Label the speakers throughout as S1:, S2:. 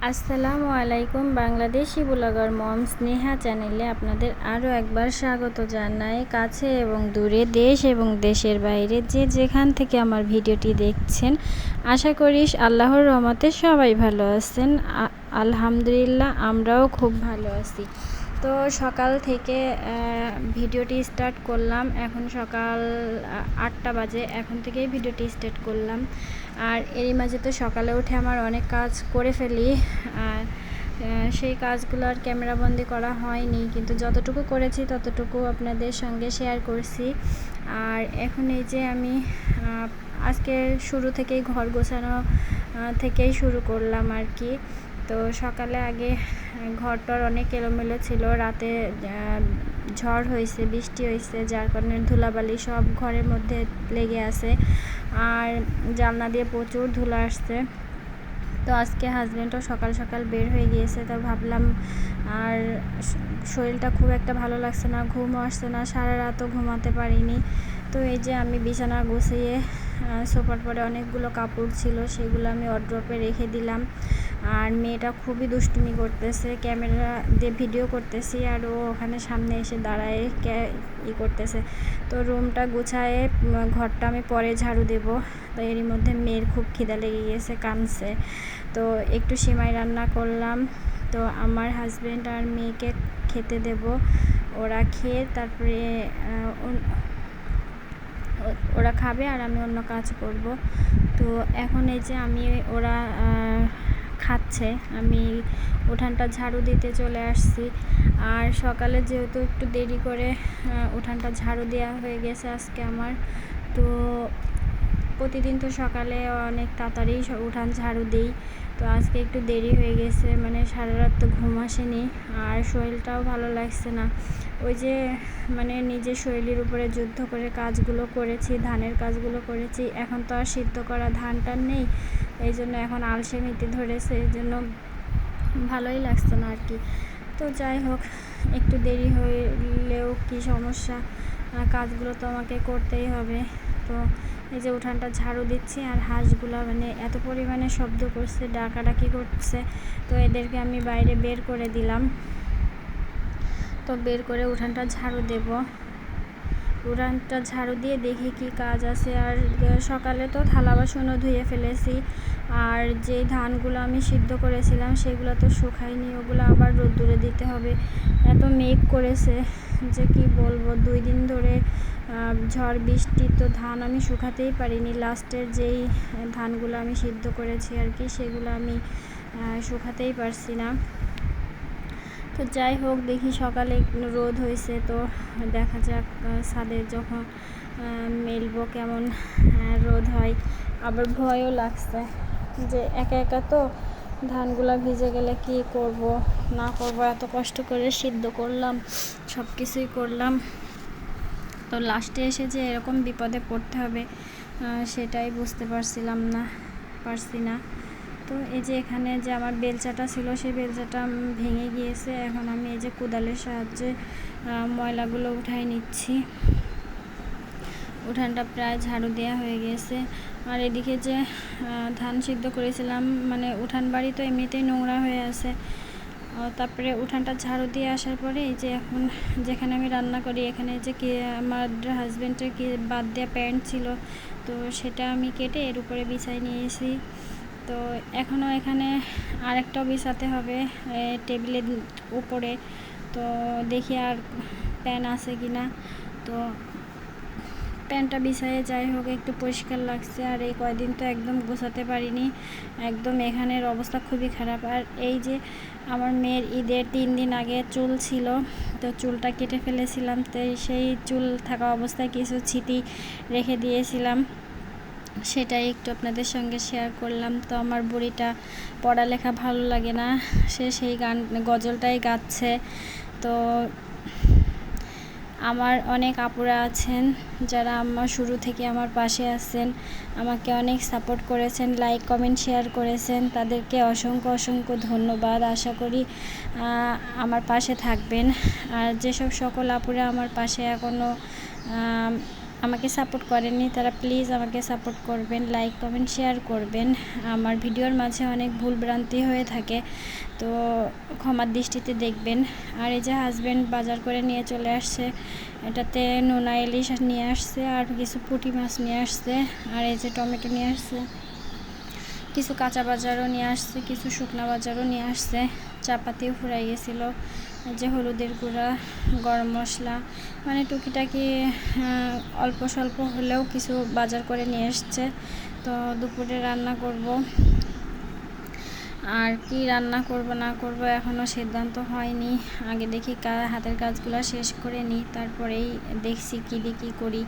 S1: আসসালামু আলাইকুম। বাংলাদেশি ব্লগার মম স্নেহা চ্যানেলে আপনাদের আরও একবার স্বাগত জানাই। কাছে এবং দূরে, দেশ এবং দেশের বাইরে যে যেখান থেকে আমার ভিডিওটি দেখছেন, আশা করি আল্লাহর রহমতে সবাই ভালো আছেন। আলহামদুলিল্লাহ, আমরাও খুব ভালো আছি। তো সকাল থেকে ভিডিওটি স্টার্ট করলাম। এখন সকাল 8টা বাজে। এখন থেকেই ভিডিওটি স্টার্ট করলাম। আর এরই মাঝে তো সকালে উঠে আমার অনেক কাজ করে ফেলি। আর সেই কাজগুলো আর ক্যামেরাবন্দি করা হয়নি, কিন্তু যতটুকু করেছি ততটুকু আপনাদের সঙ্গে শেয়ার করছি। আর এখন এই যে আমি আজকে শুরু থেকেই ঘর গোছানো থেকেই শুরু করলাম আর কি। তো সকালে আগে ঘরটার অনেক এলোমেলো ছিল। রাতে ঝড় হয়েছে, বৃষ্টি হয়েছে, যার কারণে ধুলাবালি সব ঘরের মধ্যে লেগে আছে। আর জানলা দিয়ে প্রচুর ধুলা আসছে। তো আজকে হাজব্যান্ডও সকাল সকাল বের হয়ে গিয়েছে। তো ভাবলাম, আর শরীরটা খুব একটা ভালো লাগছে না, ঘুমও আসছে না, সারা রাতও ঘুমাতে পারিনি। তো এই যে আমি বিছানা গুছিয়ে সোফার পরে অনেকগুলো কাপড় ছিল, সেগুলো আমি ওয়ারড্রপে রেখে দিলাম। আর মেয়েটা খুবই দুষ্টুমি করতেছে, ক্যামেরা দিয়ে ভিডিও করতেছি আর ও ওখানে সামনে এসে দাঁড়ায় করতেছে। তো রুমটা গুছায়ে ঘরটা আমি পরে ঝাড়ু দেব। তো এরই মধ্যে মেয়ের খুব খিদা লেগে গিয়েছে, কাঁদছে। তো একটু সিমাই রান্না করলাম। তো আমার হাজব্যান্ড আর মেয়েকে খেতে দেব। ওরা খেয়ে তারপরে ওরা খাবে আর আমি অন্য কাজ করব। তো এখন এই যে ওরা খাচ্ছে, আমি উঠানটা ঝাড়ু দিতে চলে আসছি। আর সকালে যেহেতু একটু দেরি করে উঠানটা ঝাড়ু দেওয়া হয়ে গেছে আজকে আমার। তো প্রতিদিন তো সকালে অনেক তাড়াতাড়ি উঠান ঝাড়ু দিই। তো আজকে একটু দেরি হয়ে গেছে, মানে সারা রাত তো ঘুম আসেনি আর শরীরটাও ভালো লাগছে না। ওই যে নিজের শরীরের উপরে যুদ্ধ করে কাজগুলো করেছি, ধানের কাজগুলো করেছি। এখন তো আর সিদ্ধ করা ধান টান নেই, এই জন্য এখন আলসেমিতে ধরেছে, এই জন্য ভালোই লাগছে না আর কি। তো যাই হোক, একটু দেরি হলেও কি সমস্যা, কাজগুলো তো আমাকে করতেই হবে। তো এই যে উঠানটা ঝাড়ু দিচ্ছি আর হাঁসগুলো এত পরিমাণে শব্দ করছে, ডাকাডাকি করছে। তো এদেরকে আমি বাইরে বের করে দিলাম। তো বের করে উঠানটা ঝাড়ু দেব। উঠানটা ঝাড়ু দিয়ে দেখি কি কাজ আছে। আর সকালে তো থালা বাসনও ধুয়ে ফেলেছি। আর যে ধানগুলো আমি সিদ্ধ করেছিলাম সেগুলো তো শুকায়নি, ওগুলো আবার রোদ্দুরে দিতে হবে। এত মেঘ করেছে যে কি বলবো, 2 দিন ধরে ঝড় বৃষ্টি, তো ধান আমি শুকাতেই পারিনি। লাস্টের যেই ধানগুলো আমি সিদ্ধ করেছি আর কি, সেগুলো আমি শুকাতেই পারছি না। তো যাই হোক, দেখি সকালে রোদ হয়েছে, তো দেখা যাক ছাদে যখন মেলবো কেমন রোদ হয়। আবার ভয়ও লাগছে যে একা একা তো ধানগুলা ভিজে গেলে কি করব না করব, এত কষ্ট করে সিদ্ধ করলাম, সব কিছুই করলাম। তো লাস্টে এসে যে এরকম বিপদে পড়তে হবে সেটাই বুঝতে পারছি না। তো এই যে এখানে যে আমার বেলচাটা ছিল, সেই বেলচাটা ভেঙে গিয়েছে। এখন আমি এই যে কোদালের সাহায্যে ময়লাগুলো উঠাই নিচ্ছি। উঠানটা প্রায় ঝাড়ু দেওয়া হয়ে গেছে। আর এদিকে যে ধান সিদ্ধ করেছিলাম, উঠান বাড়ি তো এমনিতেই নোংরা হয়ে আছে। তারপরে উঠানটা ঝাড়ু দিয়ে আসার পরে এই যে এখন যেখানে আমি রান্না করি, এখানে যে কি আমার হাজব্যান্ডের কি বাদ দেওয়া প্যান্ট ছিল, তো সেটা আমি কেটে এর উপরে বিছাই নিয়েছি। তো এখনও এখানে আরেকটাও বিছাতে হবে টেবিলের উপরে। তো দেখি আর প্যান আছে কি না। তো প্যান্টটা বিছায়ে যাই হোক, একটু পরিষ্কার লাগছে। আর এই কয়দিন তো একদম গোছাতে পারিনি, একদম এখানের অবস্থা খুবই খারাপ। আর এই যে আমার মেয়ের ঈদের 3 দিন আগে চুল ছিল, তো চুলটা কেটে ফেলেছিলাম। তো সেই চুল থাকা অবস্থায় কিছু স্মৃতি রেখে দিয়েছিলাম, সেটাই একটু আপনাদের সঙ্গে শেয়ার করলাম। তো আমার বুড়িটা পড়ালেখা ভালো লাগে না, সেই গজলটাই গাচ্ছে। তো আমার অনেক আপুরা আছেন যারা আমার শুরু থেকে আমার পাশে আছেন, আমাকে অনেক সাপোর্ট করেছেন, লাইক কমেন্ট শেয়ার করেছেন, তাদেরকে অসংখ্য ধন্যবাদ। আশা করি আমার পাশে থাকবেন। আর যেসব সকল আপুরা আমার পাশে এখনও আমাকে সাপোর্ট করেননি তারা প্লিজ আমাকে সাপোর্ট করবেন, লাইক কমেন্ট শেয়ার করবেন। আমার ভিডিওর মাঝে অনেক ভুলভ্রান্তি হয়ে থাকে, তো ক্ষমার দৃষ্টিতে দেখবেন। আর এই যে হাজব্যান্ড বাজার করে নিয়ে চলে আসছে, এটাতে নোনা ইলিশ নিয়ে আসছে আর কিছু পুঁটি মাছ নিয়ে আসছে, আর এই যে টমেটো নিয়ে আসছে, কিছু কাঁচা বাজারও নিয়ে আসছে, কিছু শুকনা বাজারও নিয়ে আসছে, চাপাতিও ফুরাই গেছিলো, যে হলুদের গুঁড়া, গরম মশলা, মানে টুকিটাকি অল্প স্বল্প হলেও কিছু বাজার করে নিয়ে এসছে। তো দুপুরে রান্না করব, আর কি রান্না করব না করব এখনও সিদ্ধান্ত হয়নি। আগে দেখি হাতের কাজগুলো শেষ করে নিই, তারপরেই দেখছি কী দিয়ে কী করি।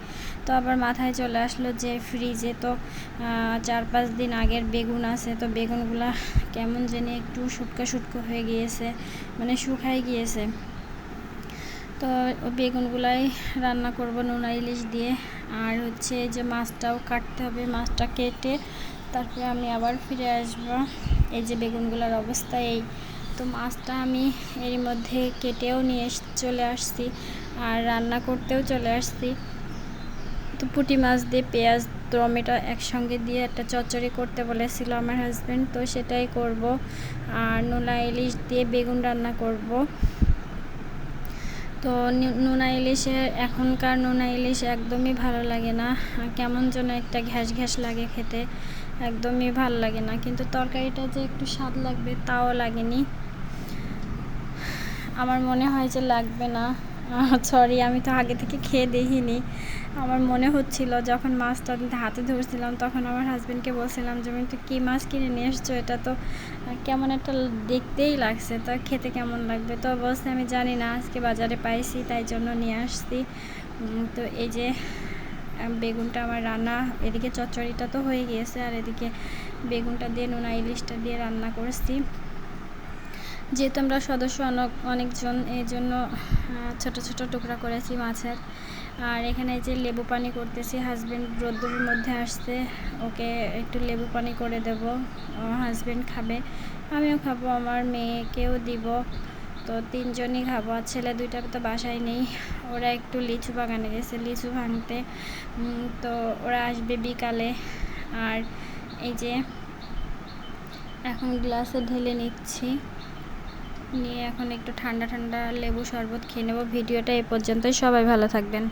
S1: তো আবার মাথায় চলে আসলো যে ফ্রিজে তো 4-5 দিন আগের বেগুন আছে, তো বেগুনগুলা কেমন জানি একটু শুটকো শুটকো হয়ে গিয়েছে, মানে শুকাই গিয়েছে। তো বেগুনগুলাই রান্না করব নোনা ইলিশ দিয়ে। আর হচ্ছে যে মাছটাও কাটতে হবে, মাছটা কেটে তারপরে আমি আবার ফিরে আসব। এই যে বেগুনগুলোর অবস্থা এই। তো মাছটা আমি এর মধ্যে কেটেও নিয়ে চলে আসছি, আর রান্না করতেও চলে আসছি। তো পুঁটি মাছ দিয়ে পেঁয়াজ টমেটো একসঙ্গে দিয়ে একটা চচ্চড়ি করতে বলেছিল আমার হাজব্যান্ড, তো সেটাই করব। আর নোনা ইলিশ দিয়ে বেগুন রান্না করব। তো নোনা ইলিশে এখনকার নোনা ইলিশ একদমই ভালো লাগে না, কেমন যেন একটা ঘ্যাস ঘ্যাস লাগে খেতে, একদমই ভালো লাগে না। কিন্তু তরকারিটা যে একটু স্বাদ লাগবে তাও লাগেনি, আমার মনে হয় যে লাগবে না। সরি, আমি তো আগে থেকে খেয়ে দেখিনি। আমার মনে হচ্ছিল যখন মাছটা হাতে ধরছিলাম, তখন আমার হাজব্যান্ডকে বলছিলাম যে আমি তো কী মাছ কিনে নিয়ে এসছো, এটা তো কেমন একটা দেখতেই লাগছে, তা খেতে কেমন লাগবে। তো বলছে আমি জানি না, আজকে বাজারে পাইছি তাই জন্য নিয়ে আসছি। তো এই যে বেগুনটা আমার রান্না, এদিকে চচ্চড়িটা তো হয়ে গিয়েছে, আর এদিকে বেগুনটা দিয়ে নোনা ইলিশটা দিয়ে রান্না করছি। যেহেতু আমরা সদস্য অনেকজন, এই জন্য ছোট ছোট টুকরা করেছি মাছের। আর এখানে যে লেবু পানি করতেছি, হাজব্যান্ড রোদ্দুরের মধ্যে আসছে, ওকে একটু লেবু পানি করে দেব। হাজব্যান্ড খাবে, আমিও খাবো, আমার মেয়েকেও দিব। তো 3 জনই খাবো। আর ছেলে 2টা তো বাসায় নেই, ওরা একটু লিচু বাগানে গেছে লিচু ভাঙতে। তো ওরা আসবে বিকালে। আর এই যে এখন গ্লাসে ঢেলে নিচ্ছি, নিয়ে এখন একটু ঠান্ডা ঠান্ডা লেবু শরবত খেয়ে নেব। ভিডিওটা এই পর্যন্তই, সবাই ভালো থাকবেন।